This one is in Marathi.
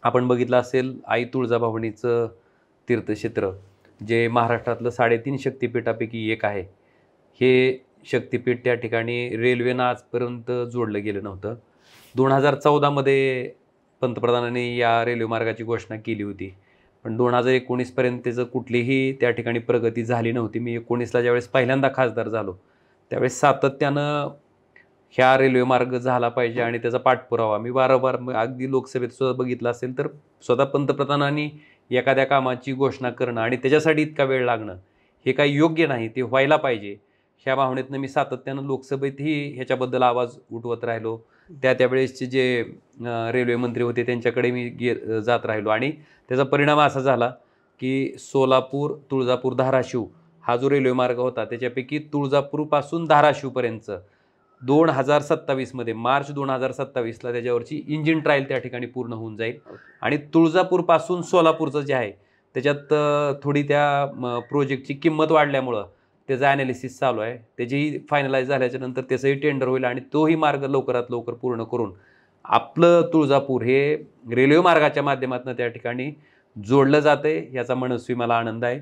आपण बघितलं असेल आई तुळजाभवानीचं तीर्थक्षेत्र, जे महाराष्ट्रातलं 3.5 शक्तिपीठापैकी एक आहे. हे शक्तिपीठ त्या ठिकाणी रेल्वेनं आजपर्यंत जोडलं गेलं नव्हतं. 2014 मध्ये पंतप्रधानांनी या रेल्वे मार्गाची घोषणा केली होती. पण 2019 पर्यंत त्याचं कुठलीही त्या ठिकाणी प्रगती झाली नव्हती. मी 19ला ज्यावेळेस पहिल्यांदा खासदार झालो, त्यावेळेस सातत्यानं ह्या रेल्वे मार्ग झाला पाहिजे आणि त्याचा पाठपुरावा मी वारंवार अगदी लोकसभेत सुद्धा बघितलं असेल तर स्वतः पंतप्रधानांनी एखाद्या कामाची घोषणा करणं आणि त्याच्यासाठी इतका वेळ लागणं हे काही योग्य नाही. ते व्हायला पाहिजे ह्या भावनेतनं मी सातत्यानं लोकसभेतही ह्याच्याबद्दल आवाज उठवत राहिलो. त्यावेळेसचे जे रेल्वे मंत्री होते त्यांच्याकडे मी जात राहिलो आणि त्याचा परिणाम असा झाला की सोलापूर, तुळजापूर, धाराशिव हा जो रेल्वे मार्ग होता त्याच्यापैकी तुळजापूरपासून धाराशिवपर्यंतचं 2027 मध्ये मार्च 2027ला त्याच्यावरची इंजिन ट्रायल त्या ठिकाणी पूर्ण होऊन जाईल. आणि तुळजापूरपासून सोलापूरचं जे आहे त्याच्यात थोडी त्या प्रोजेक्टची किंमत वाढल्यामुळं त्याचं ॲनालिसिस चालू आहे. त्याचीही फायनलाइज झाल्याच्या नंतर त्याचंही टेंडर होईल आणि तोही मार्ग लवकरात लवकर पूर्ण करून आपलं तुळजापूर हे रेल्वे मार्गाच्या माध्यमातून त्या ठिकाणी जोडलं जातंय याचा मनस्वी मला आनंद आहे.